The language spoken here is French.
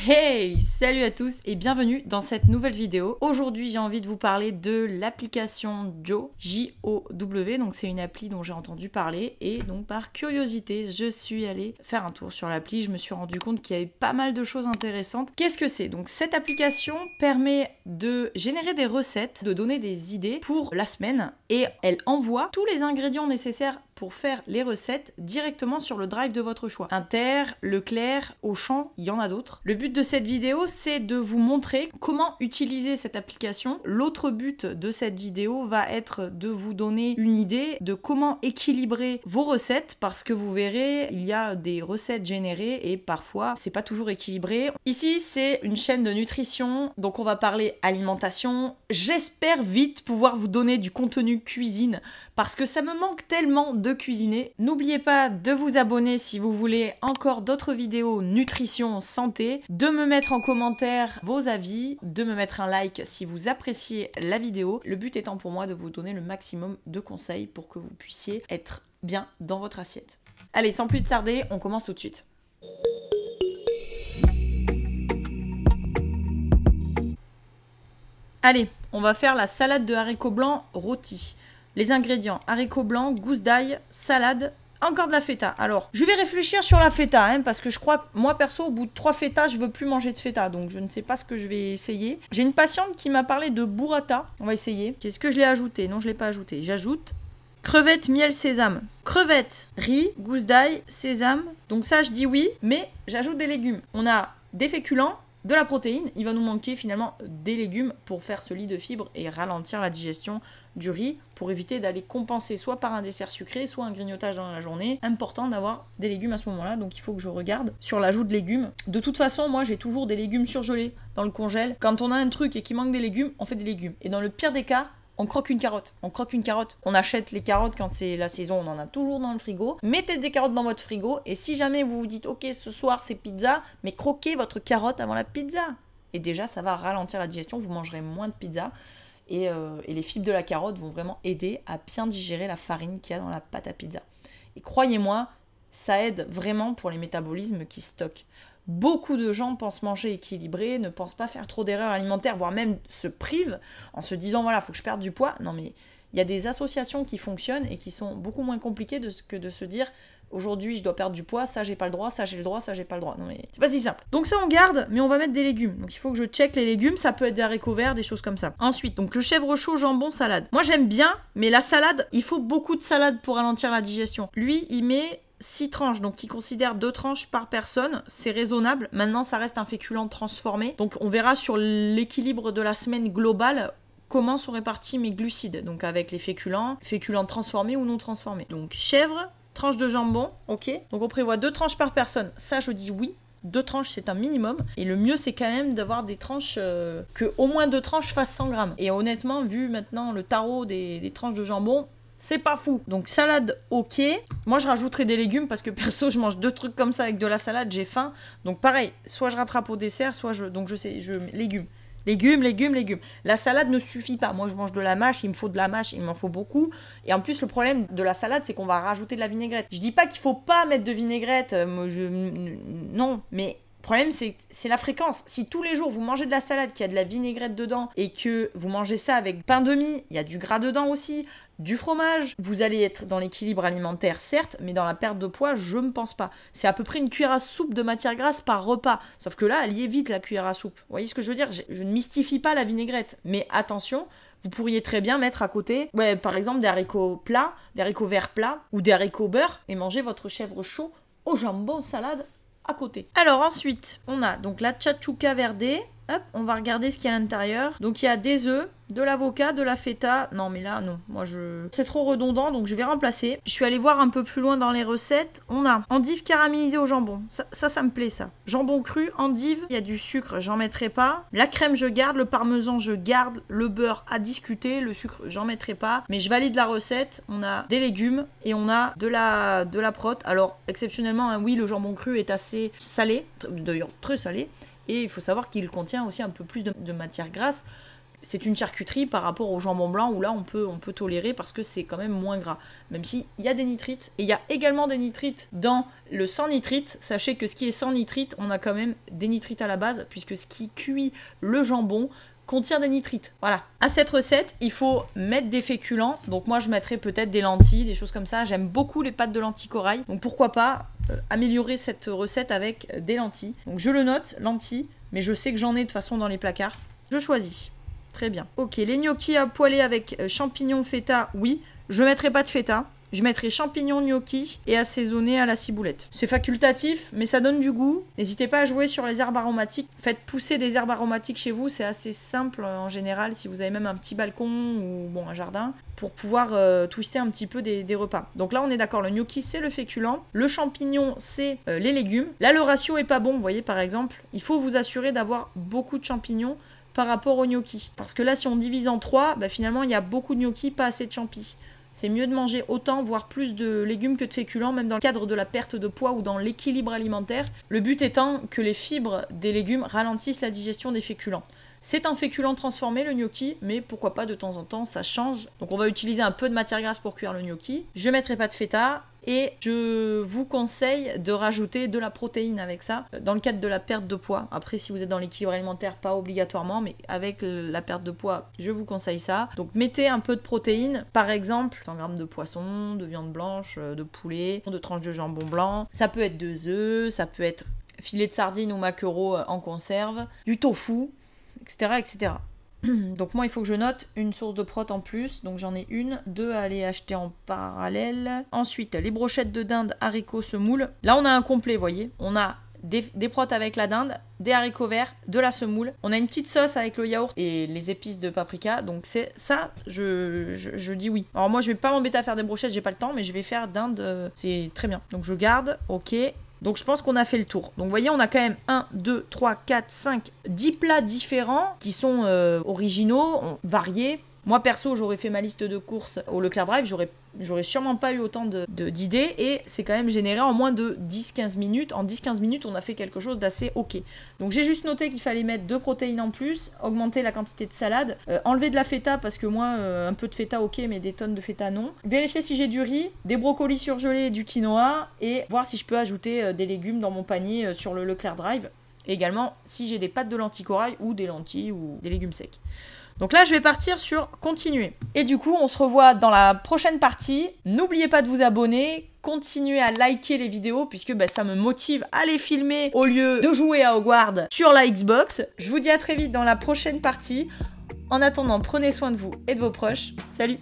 Hey, salut à tous et bienvenue dans cette nouvelle vidéo. Aujourd'hui, j'ai envie de vous parler de l'application Jow, J-O-W. Donc c'est une appli dont j'ai entendu parler et donc par curiosité, je suis allée faire un tour sur l'appli. Je me suis rendu compte qu'il y avait pas mal de choses intéressantes. Qu'est-ce que c'est? Donc cette application permet de générer des recettes, de donner des idées pour la semaine et elle envoie tous les ingrédients nécessaires pour faire les recettes directement sur le drive de votre choix. Inter, Leclerc, Auchan, il y en a d'autres. Le but de cette vidéo, c'est de vous montrer comment utiliser cette application. L'autre but de cette vidéo va être de vous donner une idée de comment équilibrer vos recettes, parce que vous verrez, il y a des recettes générées et parfois, c'est pas toujours équilibré. Ici, c'est une chaîne de nutrition, donc on va parler alimentation. J'espère vite pouvoir vous donner du contenu cuisine, parce que ça me manque tellement de cuisiner. N'oubliez pas de vous abonner si vous voulez encore d'autres vidéos nutrition, santé, de me mettre en commentaire vos avis, de me mettre un like si vous appréciez la vidéo. Le but étant pour moi de vous donner le maximum de conseils pour que vous puissiez être bien dans votre assiette. Allez, sans plus tarder, on commence tout de suite. Allez, on va faire la salade de haricots blancs rôtis. Les ingrédients, haricots blancs, gousses d'ail, salade, encore de la feta. Alors, je vais réfléchir sur la feta, parce que je crois que moi, perso, au bout de 3 feta, je veux plus manger de feta. Donc, je ne sais pas ce que je vais essayer. J'ai une patiente qui m'a parlé de burrata. On va essayer. Est-ce que je l'ai ajouté? Non, je ne l'ai pas ajouté. J'ajoute crevettes, miel, sésame. Crevettes, riz, gousses d'ail, sésame. Donc ça, je dis oui, mais j'ajoute des légumes. On a des féculents, de la protéine. Il va nous manquer finalement des légumes pour faire ce lit de fibres et ralentir la digestion du riz pour éviter d'aller compenser soit par un dessert sucré, soit un grignotage dans la journée. Important d'avoir des légumes à ce moment-là, donc il faut que je regarde sur l'ajout de légumes. De toute façon, moi j'ai toujours des légumes surgelés dans le congèle. Quand on a un truc et qu'il manque des légumes, on fait des légumes. Et dans le pire des cas, on croque une carotte. On croque une carotte. On achète les carottes quand c'est la saison, on en a toujours dans le frigo. Mettez des carottes dans votre frigo et si jamais vous vous dites ok, ce soir c'est pizza, mais croquez votre carotte avant la pizza. Et déjà ça va ralentir la digestion, vous mangerez moins de pizza. Et les fibres de la carotte vont vraiment aider à bien digérer la farine qu'il y a dans la pâte à pizza. Et croyez-moi, ça aide vraiment pour les métabolismes qui stockent. Beaucoup de gens pensent manger équilibré, ne pensent pas faire trop d'erreurs alimentaires, voire même se privent en se disant voilà, faut que je perde du poids. Non mais il y a des associations qui fonctionnent et qui sont beaucoup moins compliquées que de se dire aujourd'hui je dois perdre du poids, ça j'ai pas le droit, ça j'ai le droit, ça j'ai pas le droit. Non mais c'est pas si simple. Donc ça on garde, mais on va mettre des légumes. Donc il faut que je check les légumes, ça peut être des haricots verts, des choses comme ça. Ensuite, donc le chèvre chaud, jambon, salade. Moi j'aime bien, mais la salade, il faut beaucoup de salade pour ralentir la digestion. Lui, il met 6 tranches, donc il considère 2 tranches par personne, c'est raisonnable. Maintenant ça reste un féculent transformé, donc on verra sur l'équilibre de la semaine globale comment sont répartis mes glucides, donc avec les féculents transformés ou non transformés. Donc chèvre, tranche de jambon, ok. Donc on prévoit 2 tranches par personne, ça je dis oui. 2 tranches c'est un minimum, et le mieux c'est quand même d'avoir des tranches, que au moins 2 tranches fassent 100 grammes. Et honnêtement, vu maintenant le tarot des tranches de jambon, c'est pas fou. Donc salade, ok. Moi je rajouterai des légumes parce que perso je mange 2 trucs comme ça avec de la salade, j'ai faim. Donc pareil, soit je rattrape au dessert, soit légumes. Légumes. La salade ne suffit pas. Moi je mange de la mâche, il me faut de la mâche, il m'en faut beaucoup. Et en plus le problème de la salade c'est qu'on va rajouter de la vinaigrette. Je dis pas qu'il faut pas mettre de vinaigrette, non, mais le problème, c'est la fréquence. Si tous les jours, vous mangez de la salade, qu'il y a de la vinaigrette dedans, et que vous mangez ça avec pain de mie, il y a du gras dedans aussi, du fromage, vous allez être dans l'équilibre alimentaire, certes, mais dans la perte de poids, je ne pense pas. C'est à peu près une cuillère à soupe de matière grasse par repas. Sauf que là, elle y est vite, la cuillère à soupe. Vous voyez ce que je veux dire? Je ne mystifie pas la vinaigrette. Mais attention, vous pourriez très bien mettre à côté, par exemple, des haricots plats, des haricots verts plats, ou des haricots beurre, et manger votre chèvre chaud au jambon salade à côté. Alors ensuite, on a donc la tchatchouka verdée. Hop, on va regarder ce qu'il y a à l'intérieur. Donc il y a des œufs, de l'avocat, de la feta. Non mais là non, c'est trop redondant donc je vais remplacer. Je suis allée voir un peu plus loin dans les recettes. On a endives caramélisées au jambon. Ça me plaît ça. Jambon cru, endives, il y a du sucre, j'en mettrai pas. La crème je garde, le parmesan je garde, le beurre à discuter, le sucre j'en mettrai pas. Mais je valide la recette. On a des légumes et on a de la prot. Alors exceptionnellement, oui, le jambon cru est assez salé, d'ailleurs très salé. Et il faut savoir qu'il contient aussi un peu plus de matière grasse. c'est une charcuterie par rapport au jambon blanc où là on peut tolérer parce que c'est quand même moins gras. Même s'il y a des nitrites. Et il y a également des nitrites dans le sans nitrite. Sachez que ce qui est sans nitrite, on a quand même des nitrites à la base puisque ce qui cuit le jambon contient des nitrites. Voilà. À cette recette, il faut mettre des féculents. Donc moi, je mettrais peut-être des lentilles, des choses comme ça. J'aime beaucoup les pâtes de lentilles corail. Donc pourquoi pas améliorer cette recette avec des lentilles. Donc je le note, lentilles, mais je sais que j'en ai de toute façon dans les placards. Je choisis. Très bien. Ok, les gnocchis à poêler avec champignons feta, oui. Je ne mettrai pas de feta. Je mettrai champignons gnocchi et assaisonner à la ciboulette. C'est facultatif, mais ça donne du goût. N'hésitez pas à jouer sur les herbes aromatiques. Faites pousser des herbes aromatiques chez vous, c'est assez simple en général, si vous avez même un petit balcon ou bon, un jardin, pour pouvoir twister un petit peu des repas. Donc là, on est d'accord, le gnocchi, c'est le féculent. Le champignon, c'est les légumes. Là, le ratio est pas bon, vous voyez, par exemple. Il faut vous assurer d'avoir beaucoup de champignons par rapport au gnocchi. Parce que là, si on divise en 3, bah, finalement, il y a beaucoup de gnocchi, pas assez de champis. C'est mieux de manger autant, voire plus de légumes que de féculents, même dans le cadre de la perte de poids ou dans l'équilibre alimentaire. Le but étant que les fibres des légumes ralentissent la digestion des féculents. C'est un féculent transformé, le gnocchi, mais pourquoi pas de temps en temps, ça change. Donc on va utiliser un peu de matière grasse pour cuire le gnocchi. Je ne mettrai pas de feta. Et je vous conseille de rajouter de la protéine avec ça, dans le cadre de la perte de poids. Après, si vous êtes dans l'équilibre alimentaire, pas obligatoirement, mais avec la perte de poids, je vous conseille ça. Donc mettez un peu de protéines, par exemple 100 g de poisson, de viande blanche, de poulet, de tranches de jambon blanc. Ça peut être 2 œufs, ça peut être filet de sardines ou maquereau en conserve, du tofu, etc., etc. Donc moi il faut que je note une source de prot en plus, donc j'en ai une, 2 à aller acheter en parallèle. Ensuite les brochettes de dinde, haricots, semoule. Là on a un complet, vous voyez, on a des prots avec la dinde, des haricots verts, de la semoule. On a une petite sauce avec le yaourt et les épices de paprika, donc c'est ça, je dis oui. Alors moi je vais pas m'embêter à faire des brochettes, j'ai pas le temps, mais je vais faire dinde, c'est très bien. Donc je garde, ok. Donc je pense qu'on a fait le tour. Donc vous voyez, on a quand même 1, 2, 3, 4, 5, 10 plats différents qui sont originaux, variés. Moi perso, j'aurais fait ma liste de courses au Leclerc Drive, j'aurais sûrement pas eu autant d'idées et c'est quand même généré en moins de 10-15 minutes. En 10-15 minutes, on a fait quelque chose d'assez ok. Donc j'ai juste noté qu'il fallait mettre 2 protéines en plus, augmenter la quantité de salade, enlever de la feta parce que moi, un peu de feta ok, mais des tonnes de feta non. Vérifier si j'ai du riz, des brocolis surgelés et du quinoa et voir si je peux ajouter des légumes dans mon panier sur le Leclerc Drive. Et également si j'ai des pâtes de lentilles corail ou des lentilles ou des légumes secs. Donc là, je vais partir sur continuer. Et du coup, on se revoit dans la prochaine partie. N'oubliez pas de vous abonner, continuez à liker les vidéos puisque ça me motive à les filmer au lieu de jouer à Hogwarts sur la Xbox. Je vous dis à très vite dans la prochaine partie. En attendant, prenez soin de vous et de vos proches. Salut!